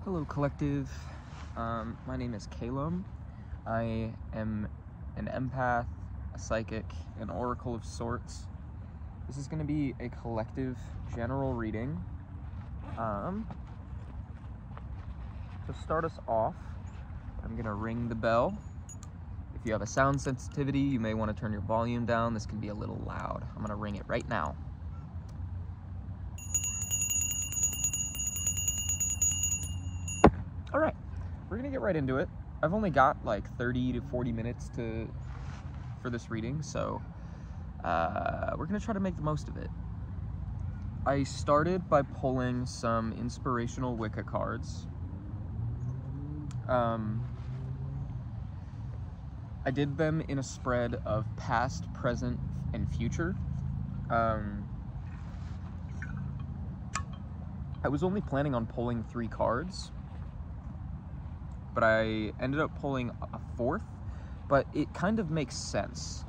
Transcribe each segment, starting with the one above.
Hello, collective. My name is Calum. I am an empath, a psychic, an oracle of sorts. This is going to be a collective general reading. To start us off, I'm going to ring the bell. If you have a sound sensitivity, you may want to turn your volume down. This can be a little loud. I'm going to ring it right now. All right, we're gonna get right into it. I've only got like 30 to 40 minutes for this reading, so we're gonna try to make the most of it. I started by pulling some inspirational Wicca cards. I did them in a spread of past, present, and future. I was only planning on pulling 3 cards, but I ended up pulling a 4th, but it kind of makes sense.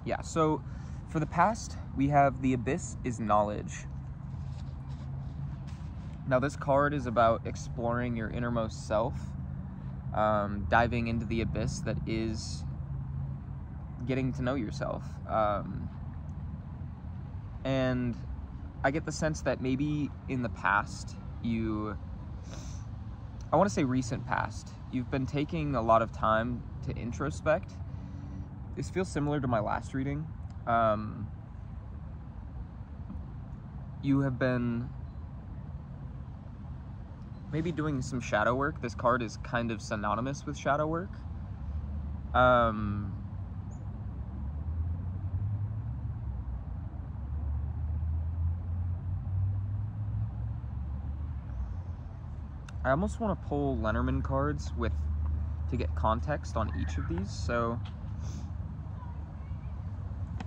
Yeah, so for the past, we have the Abyss is Knowledge. Now this card is about exploring your innermost self, diving into the abyss that is getting to know yourself. And I get the sense that maybe in the past, I want to say recent past, you've been taking a lot of time to introspect. This feels similar to my last reading. You have been maybe doing some shadow work. This card is kind of synonymous with shadow work. I almost want to pull Lenormand cards to get context on each of these. So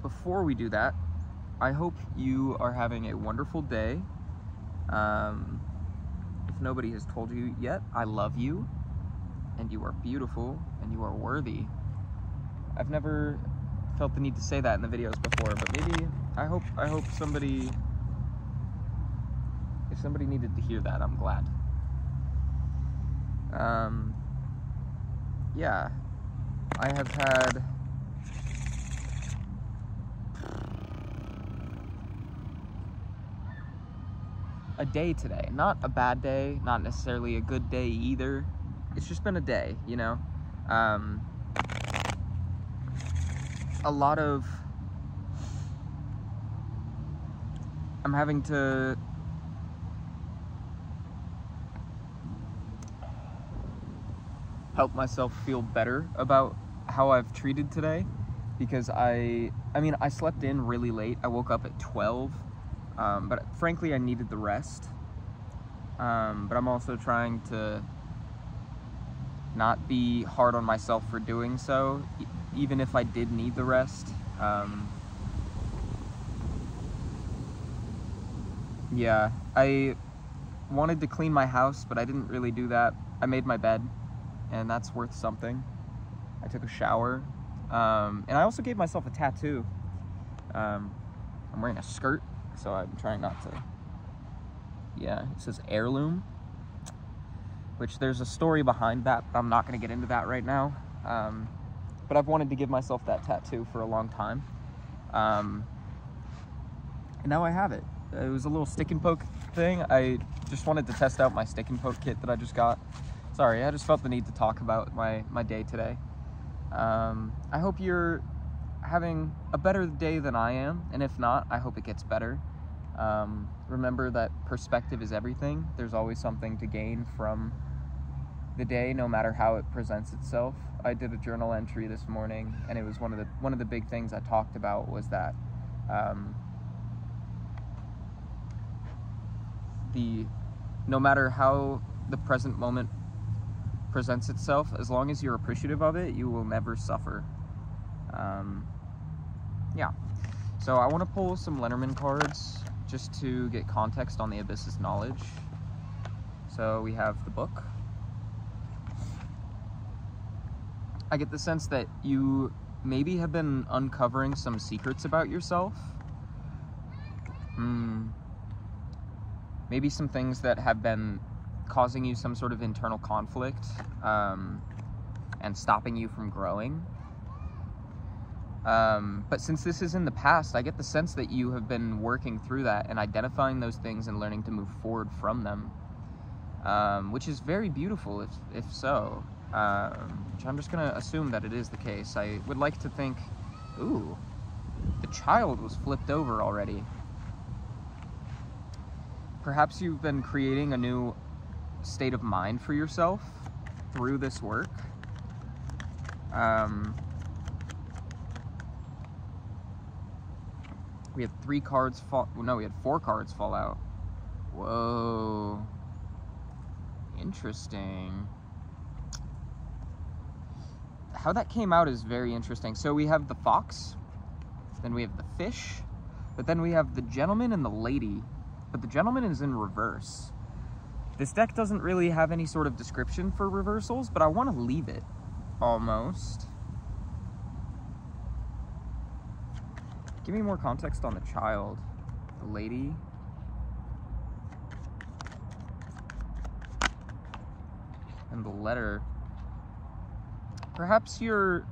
before we do that, I hope you are having a wonderful day. If nobody has told you yet, I love you, and you are beautiful, and you are worthy. I've never felt the need to say that in the videos before, but maybe I hope if somebody needed to hear that, I'm glad. Yeah, I have had a day today. Not a bad day, not necessarily a good day either. It's just been a day, you know? I'm having to help myself feel better about how I've treated today, because I slept in really late. I woke up at 12, but frankly I needed the rest, but I'm also trying to not be hard on myself for doing so, even if I did need the rest. Yeah, I wanted to clean my house, but I didn't really do that. I made my bed, and that's worth something. I took a shower, and I also gave myself a tattoo. I'm wearing a skirt, so I'm trying not to. Yeah, it says heirloom, which there's a story behind that, but I'm not going to get into that right now. But I've wanted to give myself that tattoo for a long time, and now I have it. It was a little stick and poke thing. I just wanted to test out my stick and poke kit that I just got. Sorry, I just felt the need to talk about my day today. I hope you're having a better day than I am, and if not, I hope it gets better. Remember that perspective is everything. There's always something to gain from the day, no matter how it presents itself. I did a journal entry this morning, and it was one of the big things I talked about was that no matter how the present moment presents itself, as long as you're appreciative of it, you will never suffer. Yeah, so I want to pull some Lenormand cards just to get context on the Abyss's knowledge. So we have the book. I get the sense that you maybe have been uncovering some secrets about yourself. Maybe some things that have been causing you some sort of internal conflict, and stopping you from growing. But since this is in the past, I get the sense that you have been working through that and identifying those things and learning to move forward from them, which is very beautiful if so, which I'm just gonna assume that it is the case. I would like to think, ooh, the child was flipped over already. Perhaps you've been creating a new state of mind for yourself through this work. We had 3 cards fall, no, we had 4 cards fall out. Whoa. Interesting. How that came out is very interesting. So we have the fox, then we have the fish, but then we have the gentleman and the lady, but the gentleman is in reverse. This deck doesn't really have any sort of description for reversals, but I want to leave it, almost. Give me more context on the child, the lady. And the letter. Perhaps you're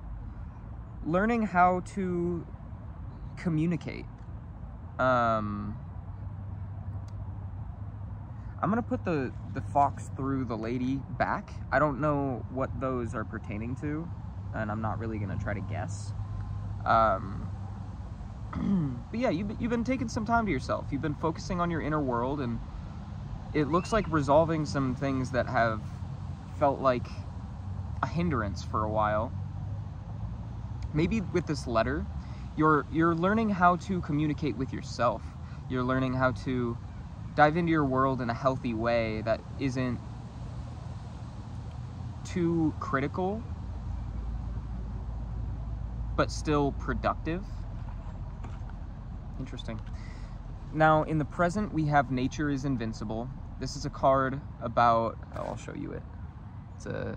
learning how to communicate. I'm gonna put the fox through the lady back. I don't know what those are pertaining to, and I'm not really gonna try to guess. But yeah, you've been taking some time to yourself. You've been focusing on your inner world, and it looks like resolving some things that have felt like a hindrance for a while. Maybe with this letter, you're learning how to communicate with yourself. You're learning how to dive into your world in a healthy way that isn't too critical, but still productive. Interesting. Now, in the present, we have Nature is Invincible. This is a card about, oh, I'll show you it. It's a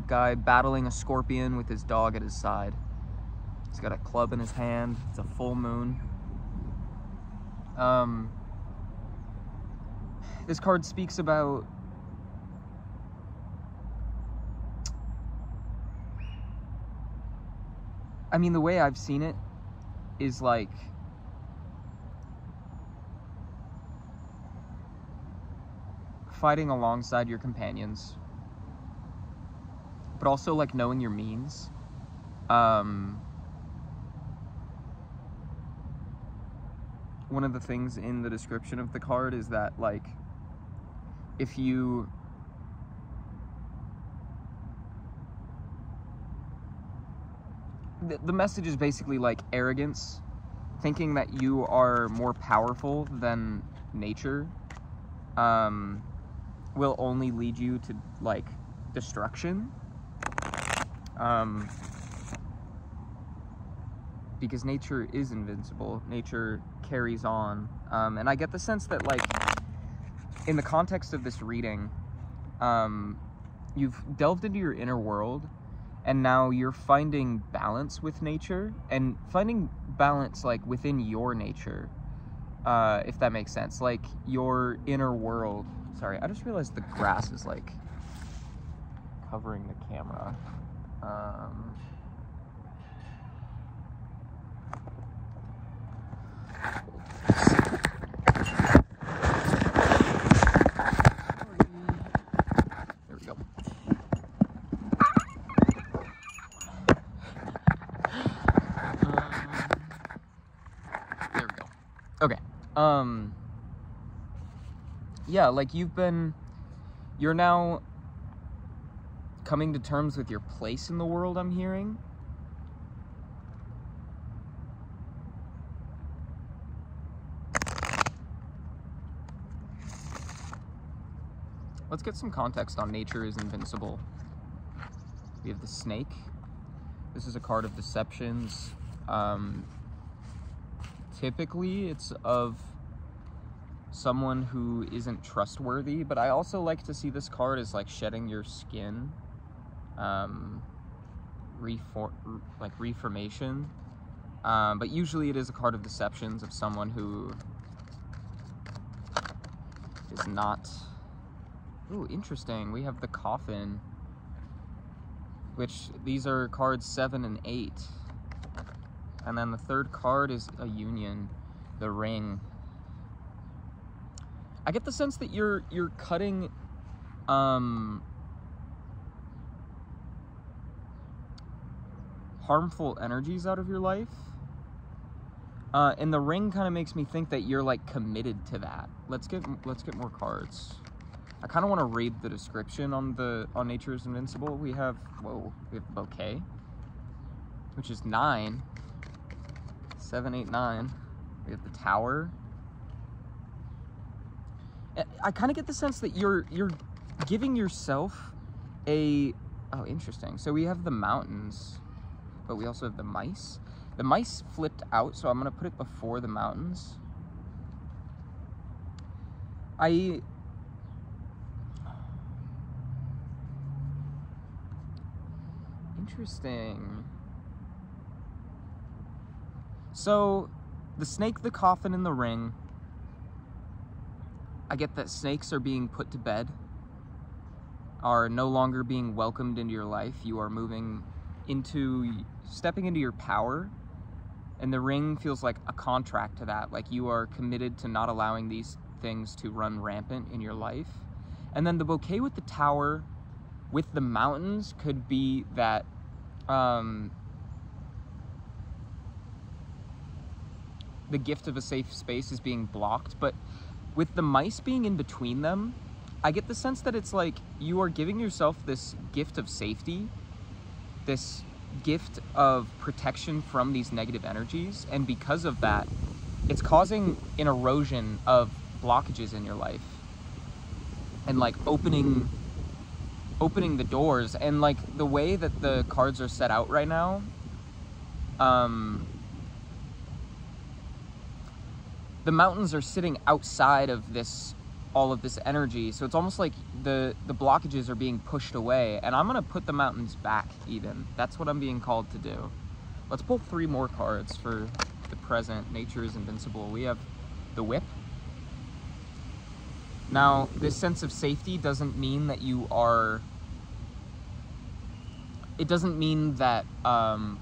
guy battling a scorpion with his dog at his side. He's got a club in his hand. It's a full moon. This card speaks about the way I've seen it is like fighting alongside your companions, but also like knowing your means. One of the things in the description of the card is that, like, if you the message is basically like arrogance, thinking that you are more powerful than nature, will only lead you to like destruction, because nature is invincible. Nature carries on, and I get the sense that, like, in the context of this reading, you've delved into your inner world, and now you're finding balance with nature, and finding balance like within your nature, if that makes sense, like your inner world. Sorry, I just realized the grass is like covering the camera. There we go. There we go. Okay. Yeah, like you're now coming to terms with your place in the world, I'm hearing. Let's get some context on Nature is Invincible. We have the snake. This is a card of deceptions. Typically, it's of someone who isn't trustworthy, but I also like to see this card as like shedding your skin, reformation. But usually it is a card of deceptions, of someone who is not Ooh, interesting. We have the Coffin, which these are cards 7 and 8. And then the third card is a Union, the Ring. I get the sense that you're cutting harmful energies out of your life. And the Ring kind of makes me think that you're like committed to that. Let's get more cards. I kind of want to read the description on Nature is Invincible. We have the Bouquet, which is 9, 7, 8, 9. We have the Tower. I kind of get the sense that you're giving yourself a, oh, interesting. So we have the Mountains, but we also have the Mice. The Mice flipped out, so I'm gonna put it before the Mountains. Interesting. So the Snake, the Coffin, and the Ring. I get that snakes are being put to bed, are no longer being welcomed into your life. You are stepping into your power, and the Ring feels like a contract to that. Like you are committed to not allowing these things to run rampant in your life. And then the Bouquet with the Tower, with the Mountains, could be that the gift of a safe space is being blocked, but with the Mice being in between them, I get the sense that it's like you are giving yourself this gift of safety, this gift of protection from these negative energies, and because of that, it's causing an erosion of blockages in your life, and like opening the doors. And like the way that the cards are set out right now, the Mountains are sitting outside of all of this energy, so it's almost like the blockages are being pushed away, and I'm gonna put the Mountains back even. That's what I'm being called to do. Let's pull 3 more cards for the present. Nature is Invincible. We have the Whip. Now, this sense of safety doesn't mean that it doesn't mean that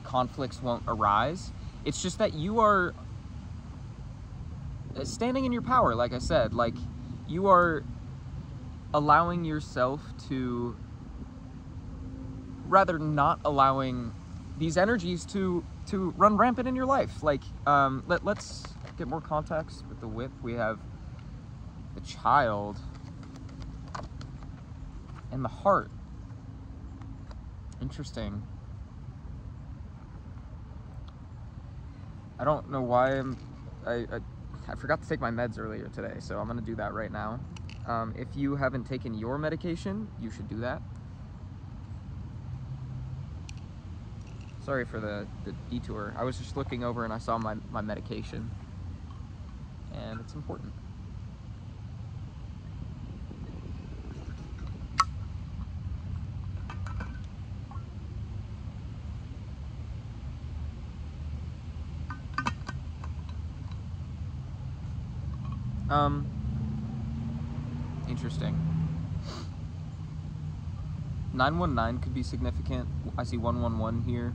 conflicts won't arise. It's just that you are standing in your power, like I said. Like, you are allowing yourself to, rather not allowing these energies to run rampant in your life. Like, let's get more context with the Whip. We have the Child and the Heart. Interesting. I don't know why I forgot to take my meds earlier today, so I'm gonna do that right now. If you haven't taken your medication, you should do that. Sorry for the detour. I was just looking over and I saw my medication, and it's important. Interesting. 919 could be significant. I see 111 here.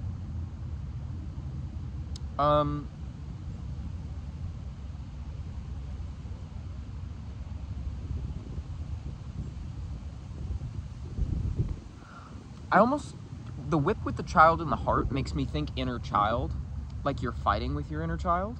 The Whip with the Child and the Heart makes me think inner child, like you're fighting with your inner child.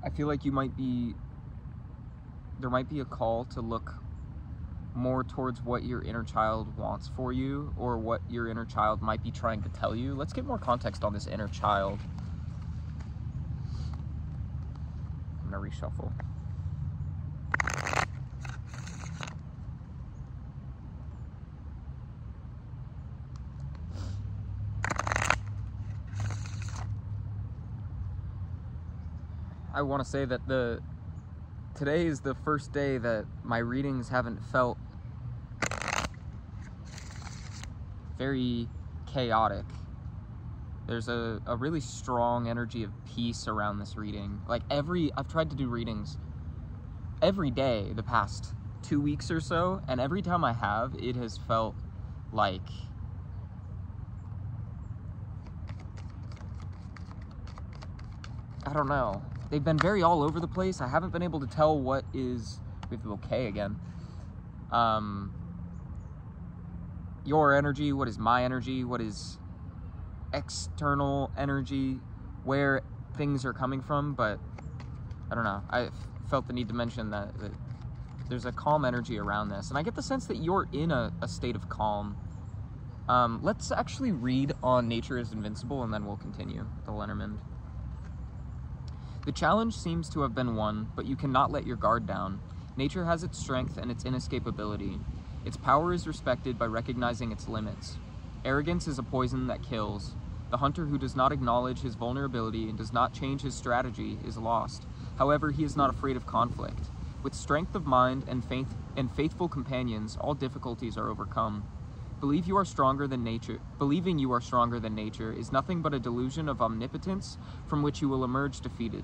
I feel like there might be a call to look more towards what your inner child wants for you, or what your inner child might be trying to tell you. Let's get more context on this inner child. I'm gonna reshuffle. I want to say that today is the first day that my readings haven't felt very chaotic. There's a really strong energy of peace around this reading. Like I've tried to do readings every day the past 2 weeks or so, and every time I have, it has felt like I don't know. They've been very all over the place. I haven't been able to tell what is, we have the bouquet again. Your energy, what is my energy, what is external energy, where things are coming from, but I don't know. I felt the need to mention that there's a calm energy around this, and I get the sense that you're in a state of calm. Let's actually read on Nature is Invincible, and then we'll continue with the Lenormand. The challenge seems to have been won, but you cannot let your guard down. Nature has its strength and its inescapability. Its power is respected by recognizing its limits. Arrogance is a poison that kills. The hunter who does not acknowledge his vulnerability and does not change his strategy is lost. However, he is not afraid of conflict. With strength of mind and faithful companions, all difficulties are overcome. Believing you are stronger than nature is nothing but a delusion of omnipotence from which you will emerge defeated.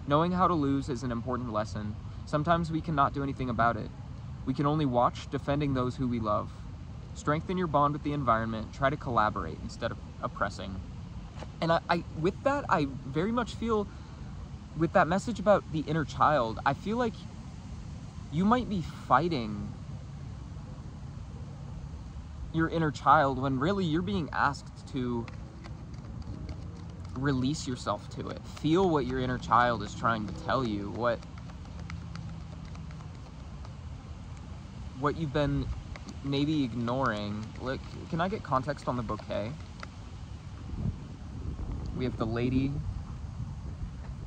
Knowing how to lose is an important lesson. Sometimes we cannot do anything about it. We can only watch, defending those who we love. Strengthen your bond with the environment. Try to collaborate instead of oppressing. And with that, I very much feel, with that message about the inner child, I feel like you might be fighting your inner child when really you're being asked to release yourself to it. Feel what your inner child is trying to tell you, what you've been maybe ignoring. Like, can I get context on the bouquet? We have the lady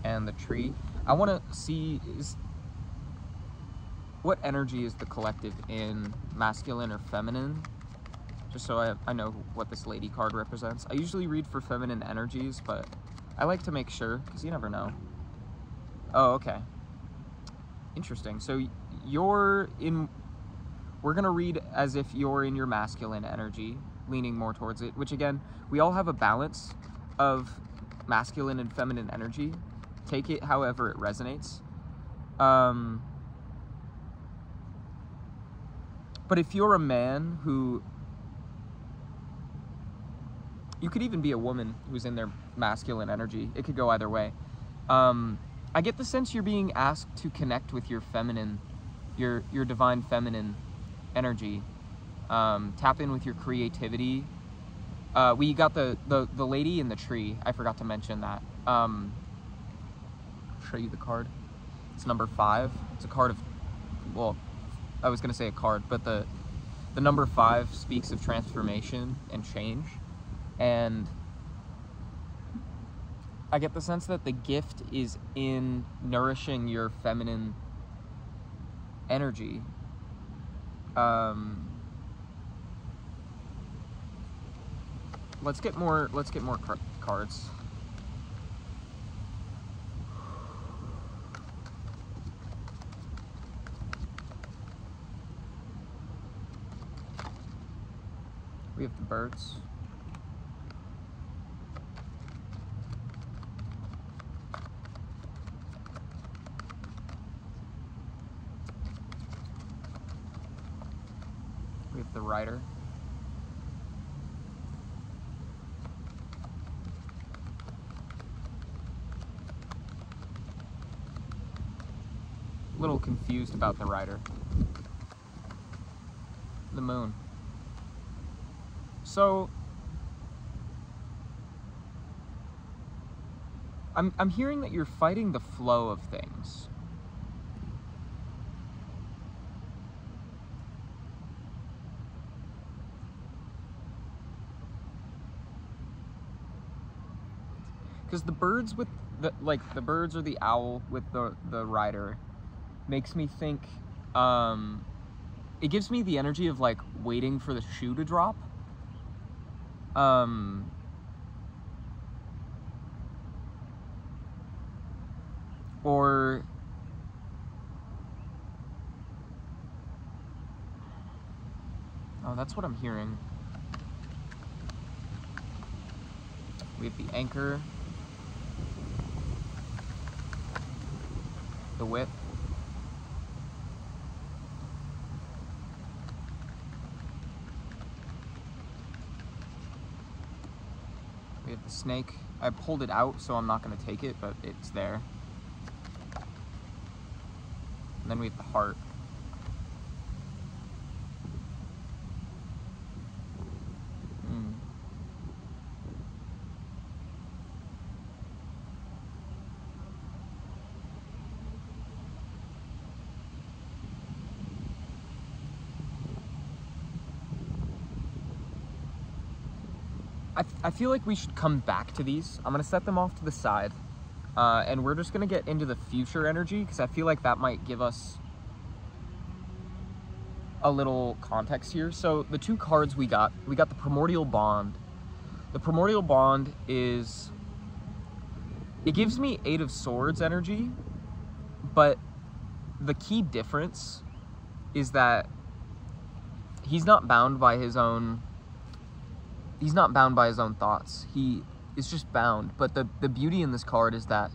and the tree. I want to see what energy is the collective in, masculine or feminine? Just so I know what this lady card represents. I usually read for feminine energies, but I like to make sure, because you never know. Oh, okay. Interesting. So we're going to read as if you're in your masculine energy, leaning more towards it, which again, we all have a balance of masculine and feminine energy. Take it however it resonates. But if you're a man who, you could even be a woman who's in their masculine energy. It could go either way. I get the sense you're being asked to connect with your feminine, your divine feminine energy. Tap in with your creativity. We got the lady in the tree. I forgot to mention that. I'll show you the card. It's number 5. It's a card of, well, I was gonna say a card, but the number 5 speaks of transformation and change. And I get the sense that the gift is in nourishing your feminine energy. Let's get more cards. We have the birds. We have the rider. A little confused about the rider. The moon. So I'm hearing that you're fighting the flow of things. Because the birds with the birds or the owl with the rider makes me think, it gives me the energy of like waiting for the shoe to drop. Or oh, that's what I'm hearing. We have the anchor, the whip, we have the snake. I pulled it out, so I'm not going to take it, but it's there. And then we have the heart. I feel like we should come back to these. I'm going to set them off to the side. And we're just going to get into the future energy, because I feel like that might give us a little context here. So the two cards we got the Primordial Bond. The Primordial Bond is... It gives me 8 of Swords energy, but the key difference is that he's not bound by his own... He's not bound by his own thoughts. He is just bound. But the beauty in this card is that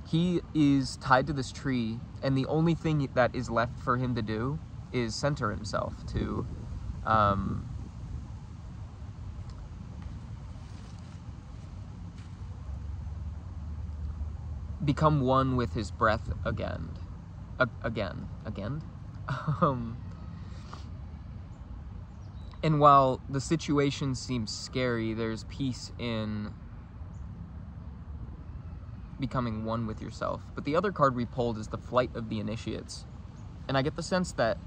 he is tied to this tree, and the only thing that is left for him to do is center himself, to become one with his breath again. And while the situation seems scary, there's peace in becoming one with yourself. But the other card we pulled is the Flight of the Initiates. And I get the sense that,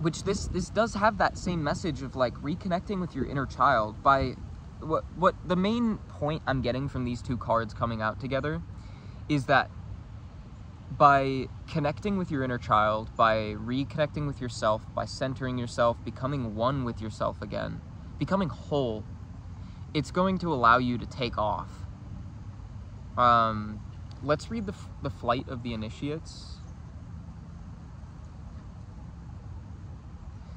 which this does have that same message of like reconnecting with your inner child. By what the main point I'm getting from these two cards coming out together is that by connecting with your inner child, by reconnecting with yourself, by centering yourself, becoming one with yourself again, becoming whole, it's going to allow you to take off. Let's read the Flight of the Initiates.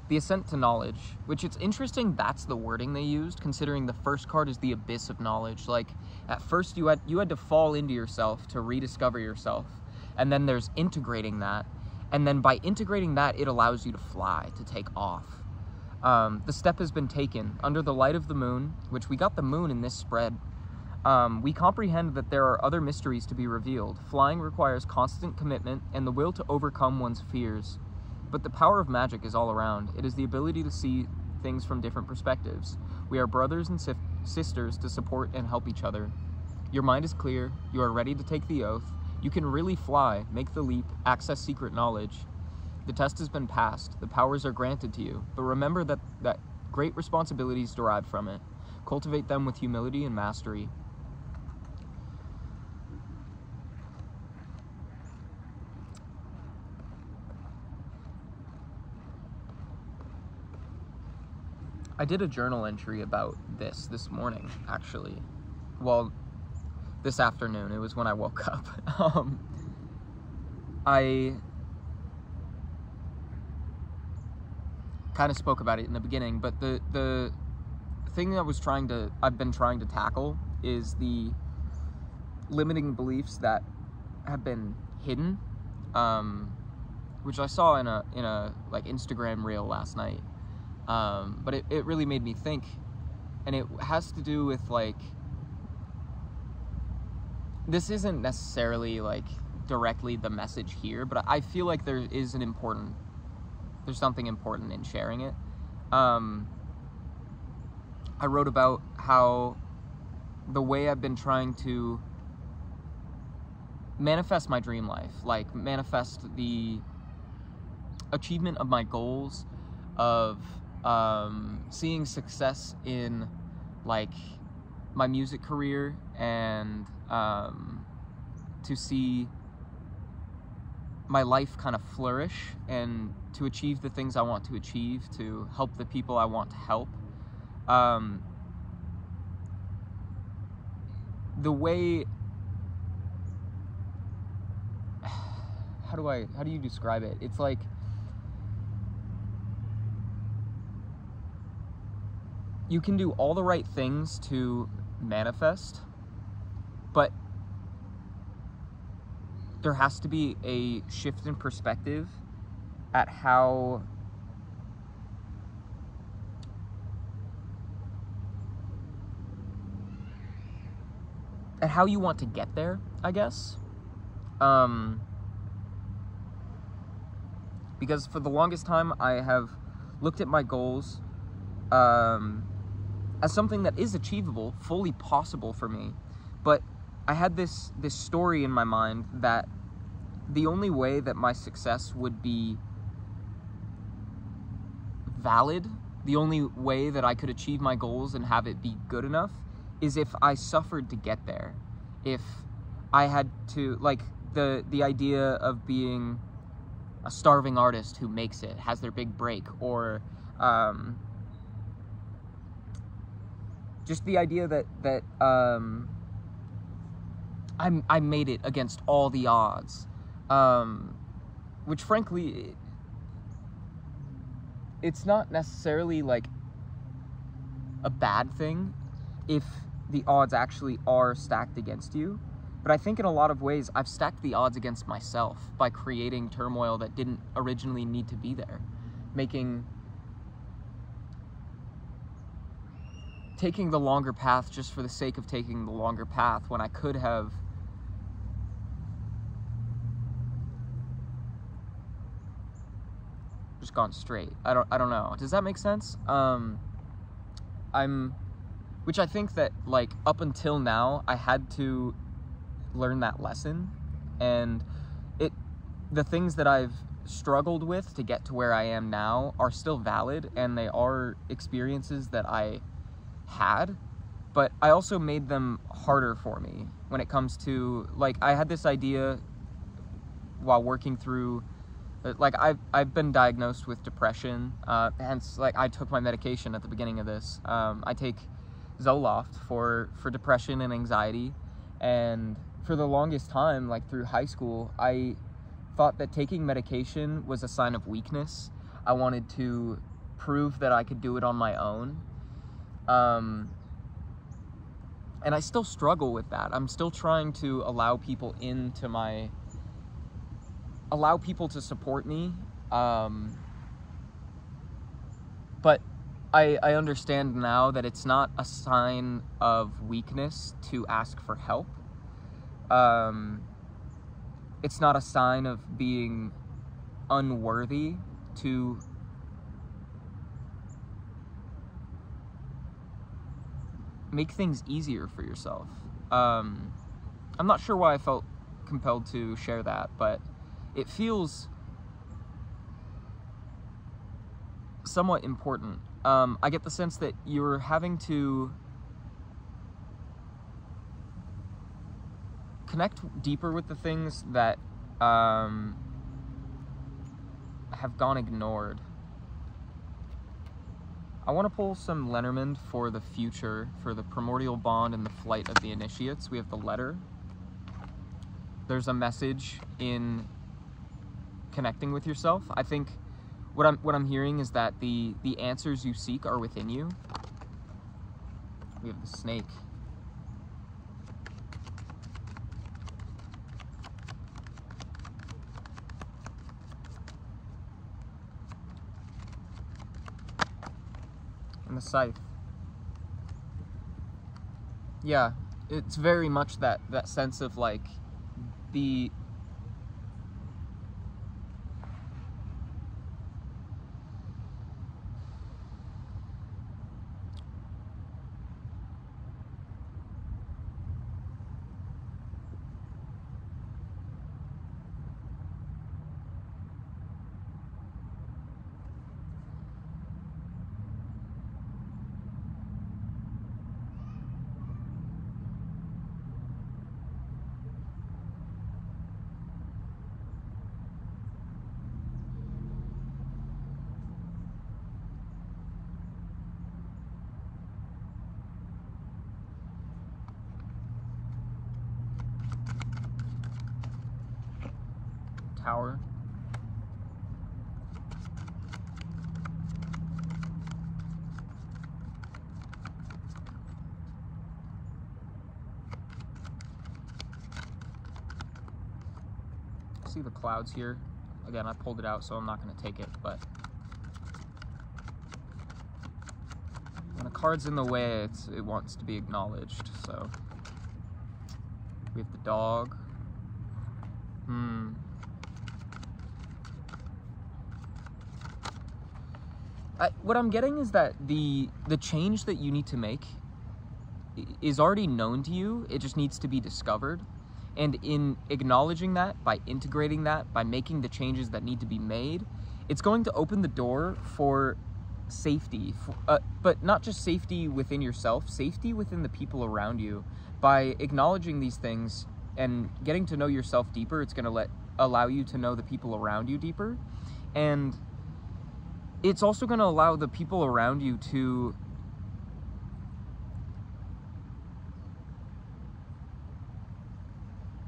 The Ascent to Knowledge, which it's interesting that's the wording they used, considering the first card is the Abyss of Knowledge. Like, at first you had to fall into yourself to rediscover yourself. And then there's integrating that. And then by integrating that, it allows you to fly, to take off. The step has been taken. Under the light of the moon, which we got the moon in this spread, we comprehend that there are other mysteries to be revealed. Flying requires constant commitment and the will to overcome one's fears. But the power of magic is all around. It is the ability to see things from different perspectives. We are brothers and sisters to support and help each other. Your mind is clear. You are ready to take the oath. You can really fly, make the leap, access secret knowledge. The test has been passed. The powers are granted to you. But remember that great responsibilities derive from it. Cultivate them with humility and mastery. I did a journal entry about this morning, actually. Well, this afternoon. It was when I woke up. I kind of spoke about it in the beginning, but the thing I've been trying to tackle is the limiting beliefs that have been hidden, which I saw in a like Instagram reel last night. But it really made me think, and it has to do with like, this isn't necessarily like directly the message here, but I feel like there's something important in sharing it. I wrote about how the way I've been trying to manifest my dream life, like manifest the achievement of my goals, of seeing success in like my music career, and to see my life kind of flourish and to achieve the things I want to achieve, to help the people I want to help. The way, how do you describe it? It's like, you can do all the right things to manifest, but there has to be a shift in perspective at how you want to get there, I guess. Because for the longest time, I have looked at my goals as something that is achievable, fully possible for me. But I had this story in my mind that the only way that my success would be valid, the only way that I could achieve my goals and have it be good enough, is if I suffered to get there. If I had to, like, the idea of being a starving artist who makes it, has their big break, or just the idea that I made it against all the odds, which frankly, it's not necessarily like a bad thing if the odds actually are stacked against you. But I think in a lot of ways, I've stacked the odds against myself by creating turmoil that didn't originally need to be there. Taking the longer path just for the sake of taking the longer path when I could have just gone straight. I don't know. Does that make sense? Which I think that, like, up until now, I had to learn that lesson, and the things that I've struggled with to get to where I am now are still valid, and they are experiences that I had, but I also made them harder for me when it comes to, like, I had this idea while working through, like, I've been diagnosed with depression, hence, like, I took my medication at the beginning of this. I take Zoloft for depression and anxiety, and for the longest time, like through high school, I thought that taking medication was a sign of weakness. I wanted to prove that I could do it on my own. And I still struggle with that. I'm still trying to allow people to support me. But I understand now that it's not a sign of weakness to ask for help. It's not a sign of being unworthy to make things easier for yourself. I'm not sure why I felt compelled to share that, but it feels somewhat important. I get the sense that you're having to connect deeper with the things that have gone ignored. I want to pull some Lenormand for the future, for the primordial bond and the flight of the initiates. We have the letter. There's a message in connecting with yourself. I think what I'm hearing is that the answers you seek are within you. We have the snake. And the scythe. Yeah, it's very much that sense of, like, the tower. see the clouds here. Again, I pulled it out, so I'm not going to take it, but when a card's in the way, it wants to be acknowledged. So we have the dog. What I'm getting is that the change that you need to make is already known to you. It just needs to be discovered. And in acknowledging that, by integrating that, by making the changes that need to be made, it's going to open the door for safety, but not just safety within yourself, safety within the people around you. By acknowledging these things and getting to know yourself deeper, it's going to allow you to know the people around you deeper. And it's also going to allow the people around you to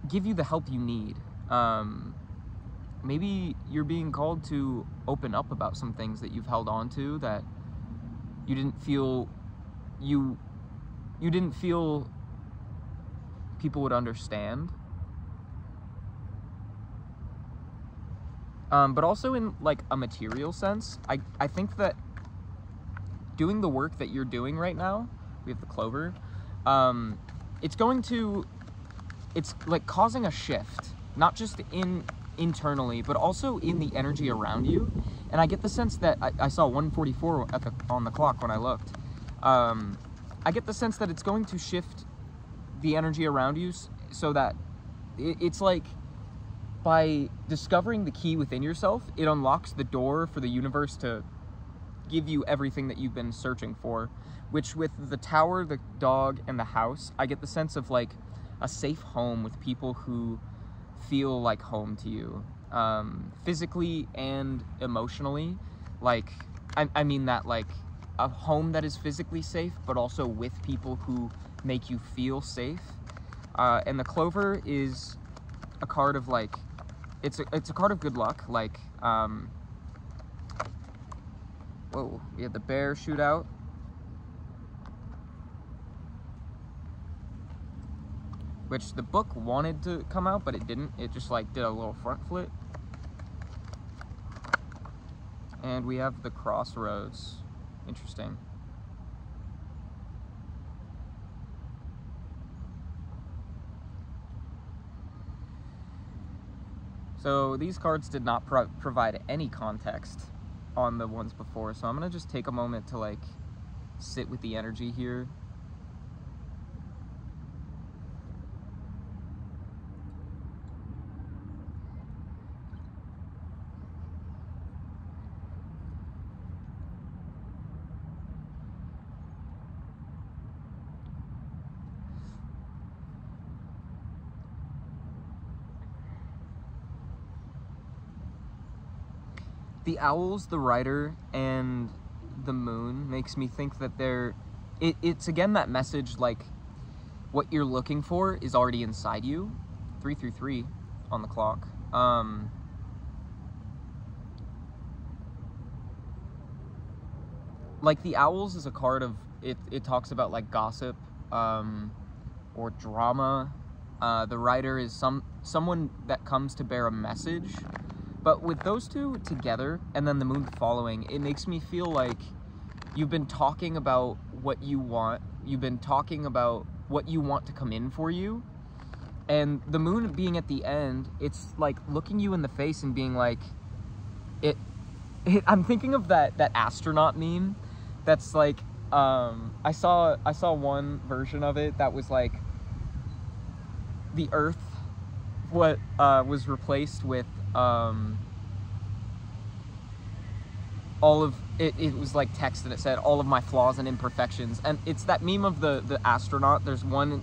give you the help you need. Maybe you're being called to open up about some things that you've held on to, that you didn't feel you didn't feel people would understand. But also in like a material sense, I think that doing the work that you're doing right now, we have the clover, it's like causing a shift, not just internally, but also in the energy around you. And I get the sense that I saw 144 on the clock when I looked. I get the sense that it's going to shift the energy around you so that it's like, by discovering the key within yourself, it unlocks the door for the universe to give you everything that you've been searching for, which with the tower, the dog, and the house, I get the sense of like a safe home with people who feel like home to you, physically and emotionally. Like, I mean that like a home that is physically safe, but also with people who make you feel safe. And the clover is a card of like, it's a card of good luck. Like, whoa, we had the bear shootout. Which the book wanted to come out, but it didn't. It just like did a little front flip. And we have the crossroads. Interesting. So these cards did not provide any context on the ones before, so I'm gonna just take a moment to like sit with the energy here. The owls, the rider, and the moon makes me think that it's again that message, like what you're looking for is already inside you. 333 on the clock. Like the owls is a card of, it talks about like gossip, or drama. The rider is someone that comes to bear a message. But with those two together, and then the moon following, it makes me feel like you've been talking about what you want. You've been talking about what you want to come in for you. And the moon being at the end, it's like looking you in the face and being like, I'm thinking of that astronaut meme. That's like, I saw one version of it that was like, the Earth, was replaced with, all of it was like text, and it said all of my flaws and imperfections. And it's that meme of the astronaut. There's one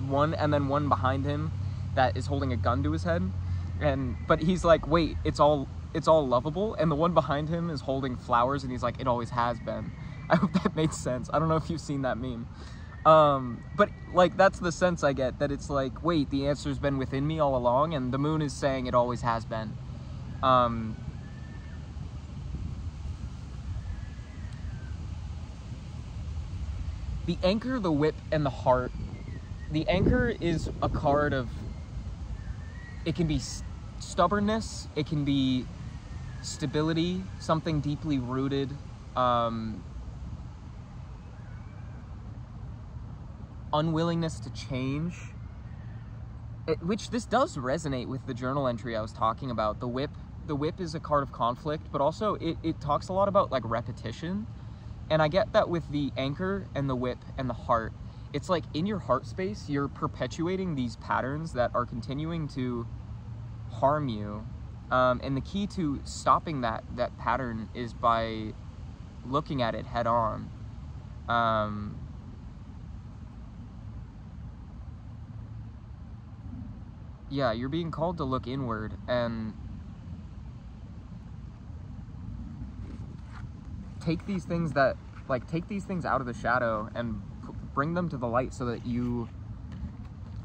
and then one behind him that is holding a gun to his head, but he's like, wait, it's all lovable. And the one behind him is holding flowers, and he's like, it always has been. I hope that made sense. I don't know if you've seen that meme. But like, that's the sense I get, that it's like, wait, the answer's been within me all along, and the moon is saying it always has been. The anchor, the whip, and the heart. The anchor is a card of, it can be stubbornness, it can be stability, something deeply rooted, unwillingness to change, which this does resonate with the journal entry I was talking about. The whip is a card of conflict, but also it talks a lot about like repetition. And I get that with the anchor and the whip and the heart. It's like in your heart space, you're perpetuating these patterns that are continuing to harm you. And the key to stopping that pattern is by looking at it head on. Yeah, you're being called to look inward and take these things out of the shadow and bring them to the light so that you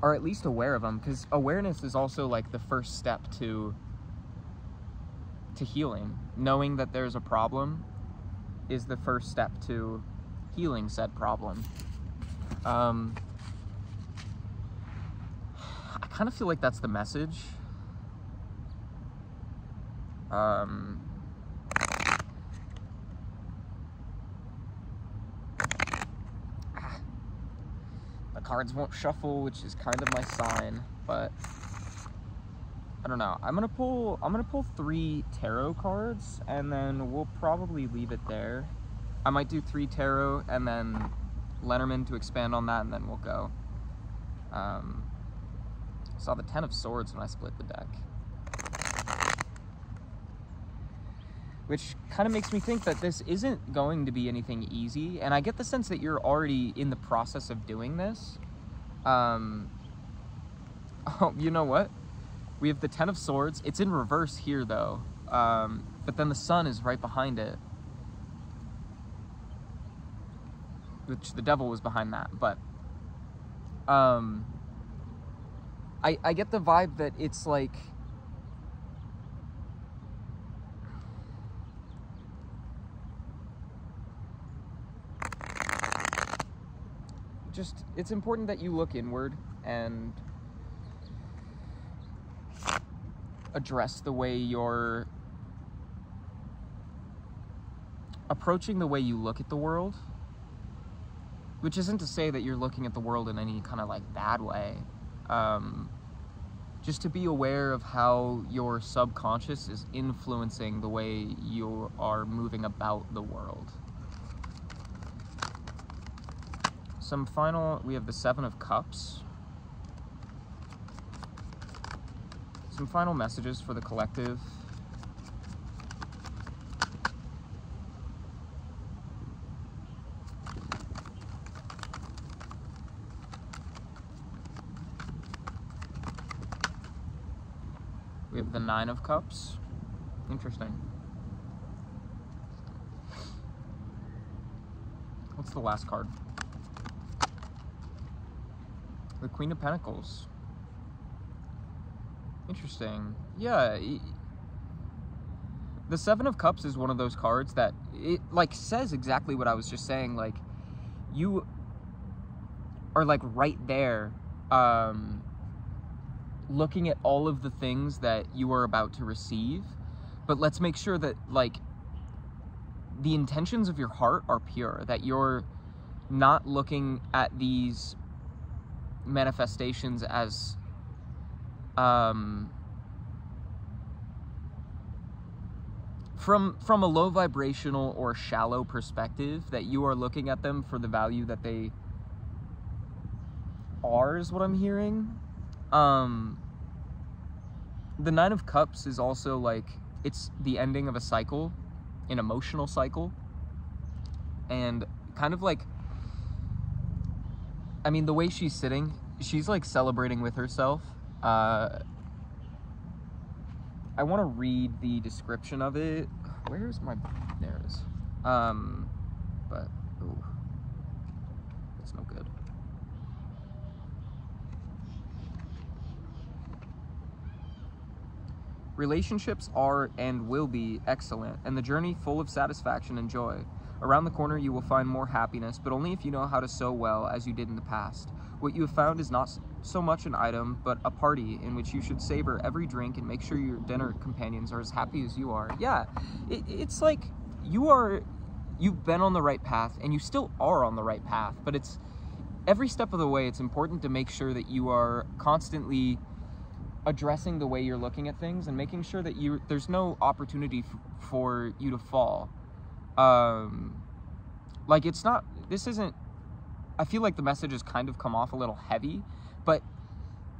are at least aware of them, because awareness is also like the first step to healing. Knowing that there's a problem is the first step to healing said problem. I kind of feel like that's the message. The cards won't shuffle, which is kind of my sign, but I don't know. I'm gonna pull 3 tarot cards, and then we'll probably leave it there. I might do 3 tarot and then Lenormand to expand on that, and then we'll go. Saw the 10 of Swords when I split the deck, which kind of makes me think that this isn't going to be anything easy, and I get the sense that you're already in the process of doing this. Oh, you know what? We have the 10 of Swords. It's in reverse here, though, but then the Sun is right behind it, which the Devil was behind that, but I get the vibe that it's like just, it's important that you look inward and address the way you're approaching the way you look at the world, which isn't to say that you're looking at the world in any kind of like bad way. Just to be aware of how your subconscious is influencing the way you are moving about the world. We have the 7 of Cups. Some final messages for the collective. We have the 9 of Cups. Interesting. What's the last card? The Queen of Pentacles. Interesting. Yeah. The 7 of Cups is one of those cards that it like says exactly what I was just saying. Like, you are like right there, looking at all of the things that you are about to receive, but let's make sure that like the intentions of your heart are pure, that you're not looking at these manifestations as from a low vibrational or shallow perspective, that you are looking at them for the value that they are, is what I'm hearing. The 9 of Cups is also like, it's the ending of a cycle, an emotional cycle, and kind of like, I mean, the way she's sitting, she's like celebrating with herself. I want to read the description of it. Where's my, there it is. But, ooh, it's no good. Relationships are and will be excellent, and the journey full of satisfaction and joy. Around the corner you will find more happiness, but only if you know how to sow well as you did in the past. What you have found is not so much an item, but a party in which you should savor every drink and make sure your dinner companions are as happy as you are. Yeah, it's like you've been on the right path, and you still are on the right path, but it's every step of the way, it's important to make sure that you are constantly addressing the way you're looking at things and making sure that there's no opportunity for you to fall. Like I feel like the message has kind of come off a little heavy, but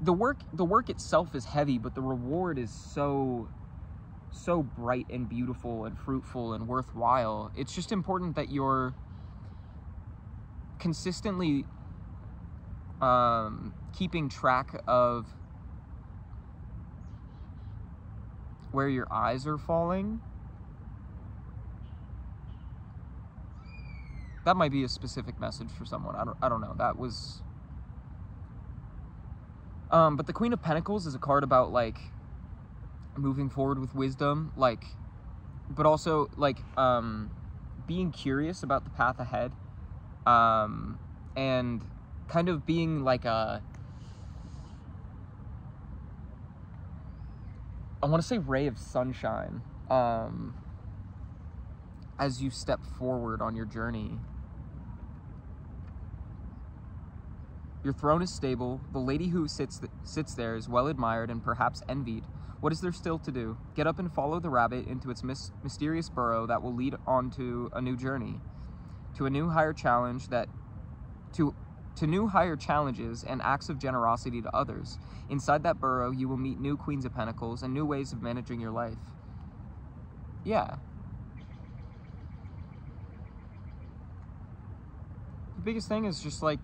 the work itself is heavy, but the reward is so bright and beautiful and fruitful and worthwhile. It's just important that you're consistently keeping track of where your eyes are falling. That might be a specific message for someone. I don't know. That was but the Queen of Pentacles is a card about like moving forward with wisdom, like, but also like being curious about the path ahead, and kind of being like I want to say ray of sunshine as you step forward on your journey. Your throne is stable. The lady who sits there is well admired and perhaps envied. What is there still to do? Get up and follow the rabbit into its mysterious burrow that will lead on to a new journey, to a new higher challenge to new higher challenges and acts of generosity to others. Inside that burrow, you will meet new Queens of Pentacles and new ways of managing your life. Yeah. The biggest thing is just like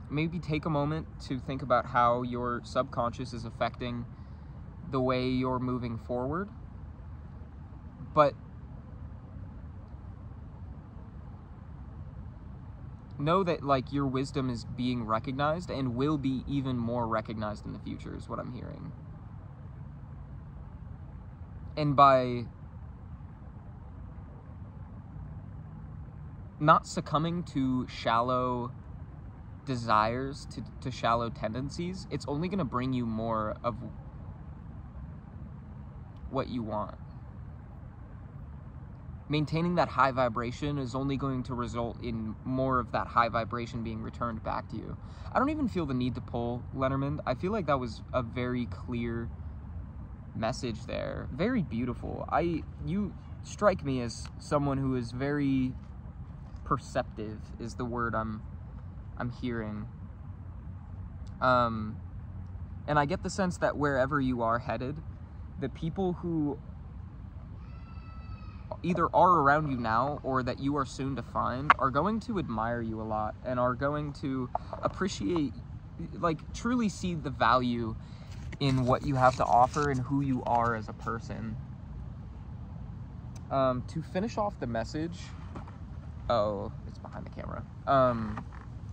maybe take a moment to think about how your subconscious is affecting the way you're moving forward. But know that like your wisdom is being recognized and will be even more recognized in the future is what I'm hearing. And by not succumbing to shallow desires, to shallow tendencies, it's only going to bring you more of what you want. Maintaining that high vibration is only going to result in more of that high vibration being returned back to you. I don't even feel the need to pull Lenormand. I feel like that was a very clear message there. Very beautiful. You strike me as someone who is very perceptive, is the word I'm hearing. And I get the sense that wherever you are headed, the people who either are around you now or that you are soon to find are going to admire you a lot and are going to appreciate, like truly see the value in what you have to offer and who you are as a person. To finish off the message, oh, it's behind the camera.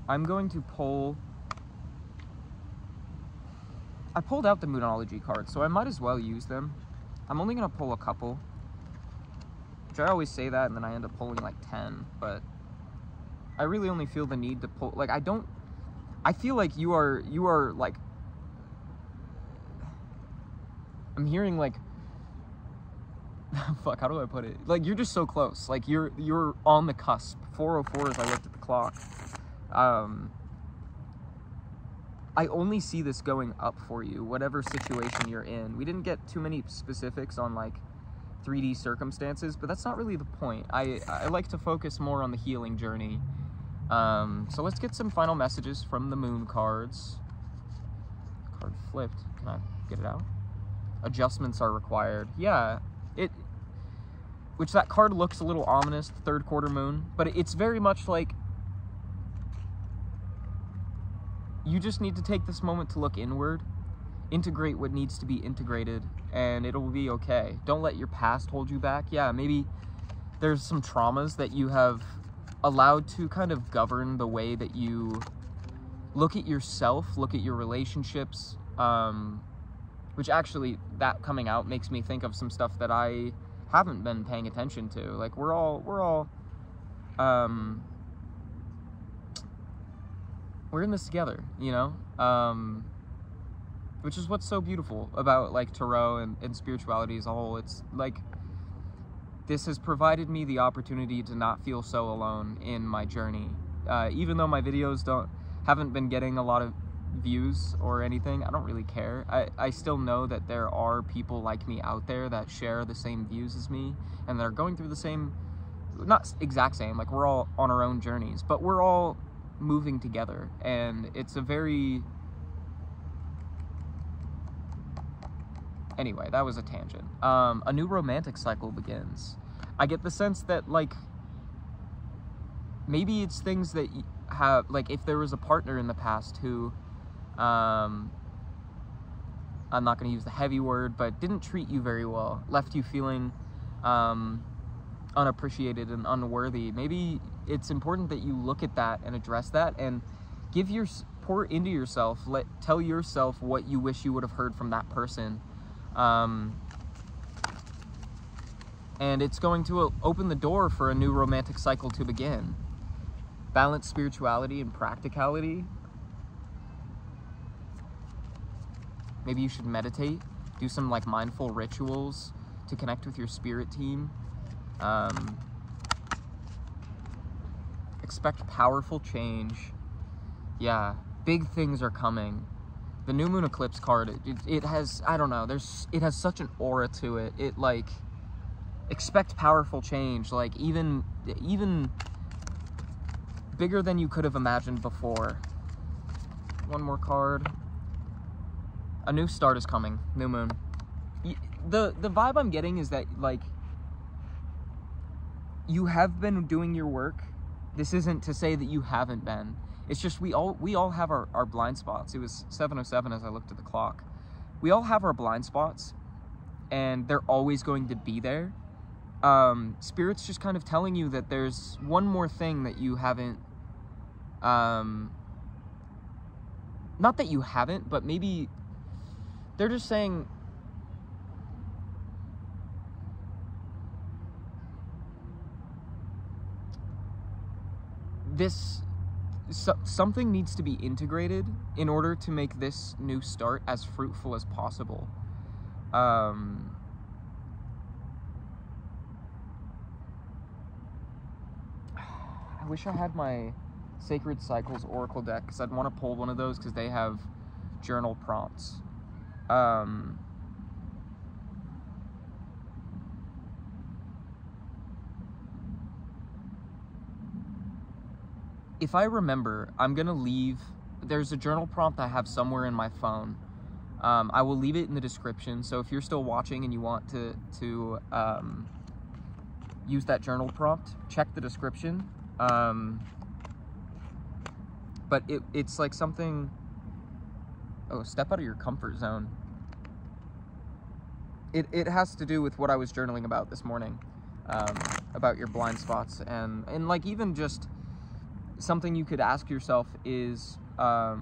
I'm going to pull, I pulled out the Moonology cards, so I might as well use them. I'm only going to pull a couple, which I always say that, and then I end up pulling like 10, but I really only feel the need to pull, like I feel like you are like, I'm hearing like, fuck, how do I put it? Like, you're just so close. Like, you're on the cusp. 4:04 as I looked at the clock. I only see this going up for you, whatever situation you're in. We didn't get too many specifics on, like, 3D circumstances, but that's not really the point. I like to focus more on the healing journey. So let's get some final messages from the moon cards. Card flipped. Can I get it out? Adjustments are required. Yeah, which that card looks a little ominous, the third quarter moon, but it's very much like you just need to take this moment to look inward, integrate what needs to be integrated, and it'll be okay. Don't let your past hold you back. Yeah, maybe there's some traumas that you have allowed to kind of govern the way that you look at yourself, look at your relationships, which actually, that coming out makes me think of some stuff that I haven't been paying attention to. Like, we're all we're in this together, you know? Which is what's so beautiful about, like, tarot and spirituality as a whole. It's like, this has provided me the opportunity to not feel so alone in my journey. Even though my videos haven't been getting a lot of views or anything, I don't really care. I still know that there are people like me out there that share the same views as me, and that are going through the same, not exact same, like, we're all on our own journeys, but we're all moving together. And it's a very... Anyway, that was a tangent. A new romantic cycle begins. I get the sense that, like, maybe it's things that have, like, if there was a partner in the past who, I'm not going to use the heavy word, but didn't treat you very well, left you feeling unappreciated and unworthy, maybe it's important that you look at that and address that and pour into yourself, tell yourself what you wish you would have heard from that person. And it's going to open the door for a new romantic cycle to begin. Balance spirituality and practicality. Maybe you should meditate, do some, like, mindful rituals to connect with your spirit team. Expect powerful change. Yeah, big things are coming. The new moon eclipse card, it has, I don't know, it has such an aura to it. It, like, expect powerful change, like, even bigger than you could have imagined before. One more card. A new start is coming. New moon. The vibe I'm getting is that, like, you have been doing your work. This isn't to say that you haven't been. It's just we all have our blind spots. It was 7:07 as I looked at the clock. We all have our blind spots, and they're always going to be there. Spirit's just kind of telling you that there's one more thing that you haven't, not that you haven't, but maybe they're just saying, something needs to be integrated in order to make this new start as fruitful as possible. I wish I had my Sacred Cycles Oracle deck, because I'd want to pull one of those, because they have journal prompts. If I remember, I'm going to leave... There's a journal prompt I have somewhere in my phone. I will leave it in the description, so if you're still watching and you want to use that journal prompt, check the description. But it's like something... Oh, step out of your comfort zone. It has to do with what I was journaling about this morning, about your blind spots, and like, even just something you could ask yourself is, that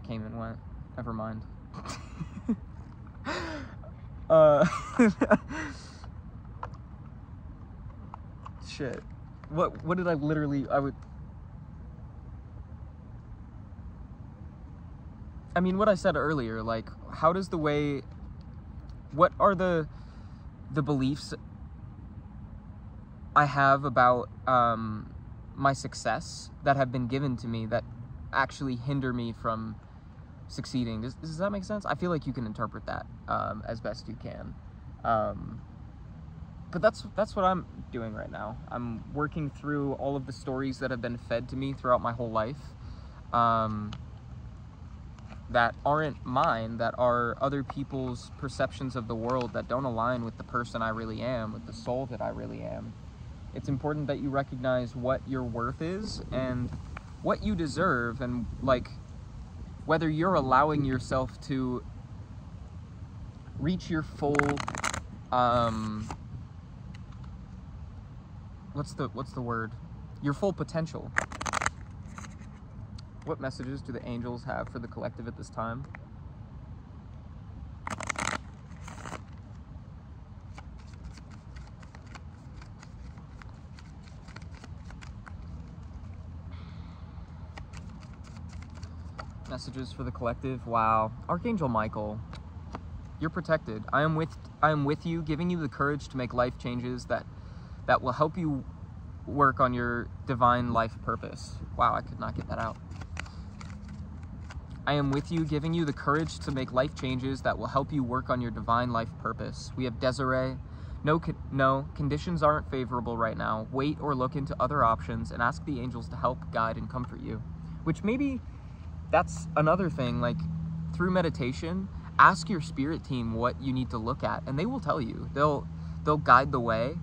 came and went. Never mind. Shit. What did I literally... I mean, what I said earlier, like, how does the way... What are the beliefs I have about my success that have been given to me that actually hinder me from succeeding? Does that make sense? I feel like you can interpret that as best you can. But that's what I'm doing right now. I'm working through all of the stories that have been fed to me throughout my whole life, that aren't mine, that are other people's perceptions of the world that don't align with the person I really am, with the soul that I really am. It's important that you recognize what your worth is and what you deserve, and, like, whether you're allowing yourself to reach your full, what's the word? Your full potential. What messages do the angels have for the collective at this time? Messages for the collective. Wow. Archangel Michael, you're protected. I am with you, giving you the courage to make life changes that will help you work on your divine life purpose. Wow, I could not get that out. I am with you, giving you the courage to make life changes that will help you work on your divine life purpose. We have Desiree. No, conditions aren't favorable right now. Wait or look into other options and ask the angels to help, guide, and comfort you. Which maybe that's another thing, like through meditation, ask your spirit team what you need to look at, and they will tell you. They'll guide the way.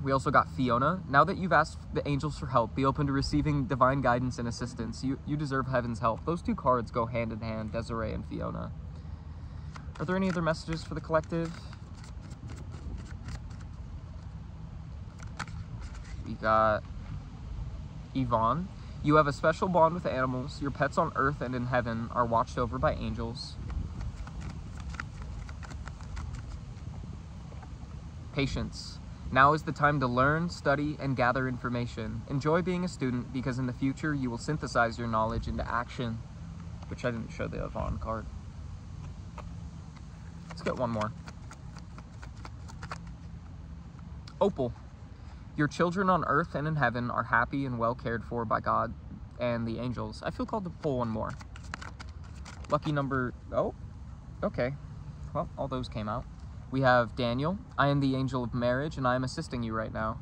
We also got Fiona. Now that you've asked the angels for help, be open to receiving divine guidance and assistance. You deserve heaven's help. Those two cards go hand in hand, Desiree and Fiona. Are there any other messages for the collective? We got Yvonne. You have a special bond with animals. Your pets on earth and in heaven are watched over by angels. Patience. Now is the time to learn, study, and gather information. Enjoy being a student, because in the future you will synthesize your knowledge into action. Which I didn't show the Yvonne card. Let's get one more. Opal. Your children on earth and in heaven are happy and well cared for by God and the angels. I feel called to pull one more. Lucky number, oh, okay. Well, all those came out. We have Daniel. I am the angel of marriage, and I am assisting you right now.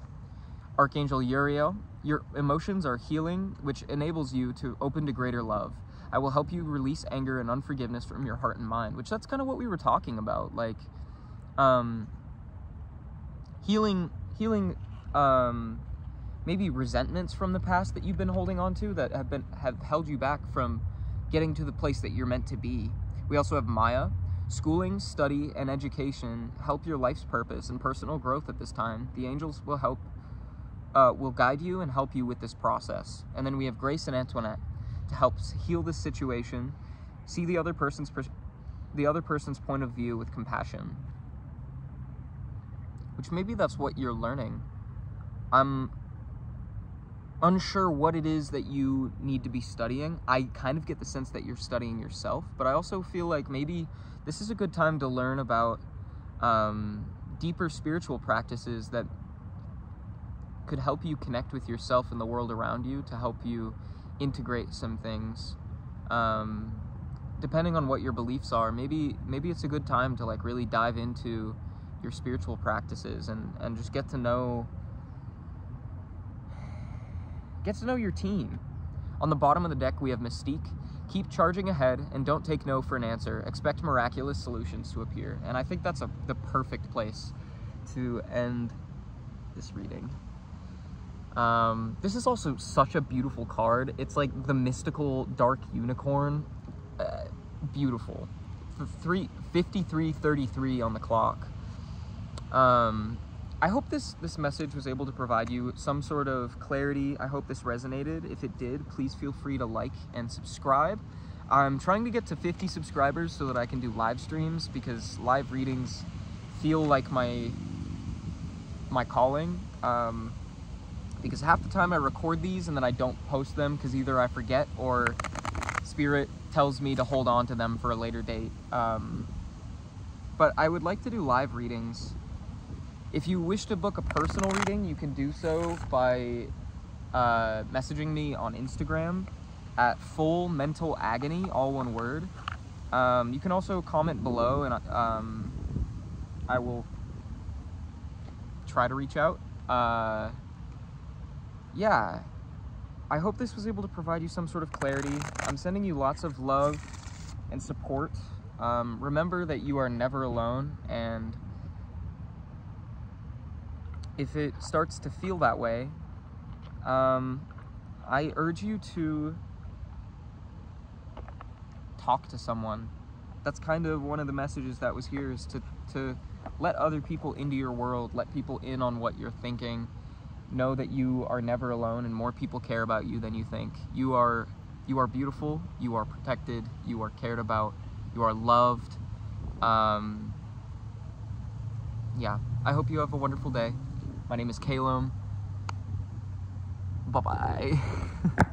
Archangel Uriel. Your emotions are healing, which enables you to open to greater love. I will help you release anger and unforgiveness from your heart and mind, which that's kind of what we were talking about. Like, healing, maybe resentments from the past that you've been holding on to that have held you back from getting to the place that you're meant to be. We also have Maya. Schooling, study, and education help your life's purpose and personal growth at this time. The angels will guide you and help you with this process. And then we have Grace and Antoinette to help heal this situation, see the other person's point of view with compassion. Which maybe that's what you're learning. I'm unsure what it is that you need to be studying. I kind of get the sense that you're studying yourself, but I also feel like maybe this is a good time to learn about deeper spiritual practices that could help you connect with yourself and the world around you, to help you integrate some things. Depending on what your beliefs are, maybe it's a good time to like really dive into your spiritual practices and just get to know your team. On the bottom of the deck, we have Mystique. Keep charging ahead and don't take no for an answer. Expect miraculous solutions to appear. And I think that's the perfect place to end this reading. This is also such a beautiful card. It's like the mystical dark unicorn. Beautiful. 53:33 on the clock. I hope this message was able to provide you some sort of clarity. I hope this resonated. If it did, please feel free to like and subscribe. I'm trying to get to 50 subscribers so that I can do live streams, because live readings feel like my calling. Because half the time I record these and then I don't post them because either I forget or Spirit tells me to hold on to them for a later date. But I would like to do live readings. If you wish to book a personal reading, you can do so by messaging me on Instagram at Full Mental Agony, all one word. You can also comment below, and I will try to reach out. Yeah, I hope this was able to provide you some sort of clarity. I'm sending you lots of love and support. Remember that you are never alone, and if it starts to feel that way, I urge you to talk to someone. That's kind of one of the messages that was here, is to let other people into your world, let people in on what you're thinking, know that you are never alone, and more people care about you than you think. You are beautiful, you are protected, you are cared about, you are loved. Yeah, I hope you have a wonderful day. My name is Calum. Bye-bye.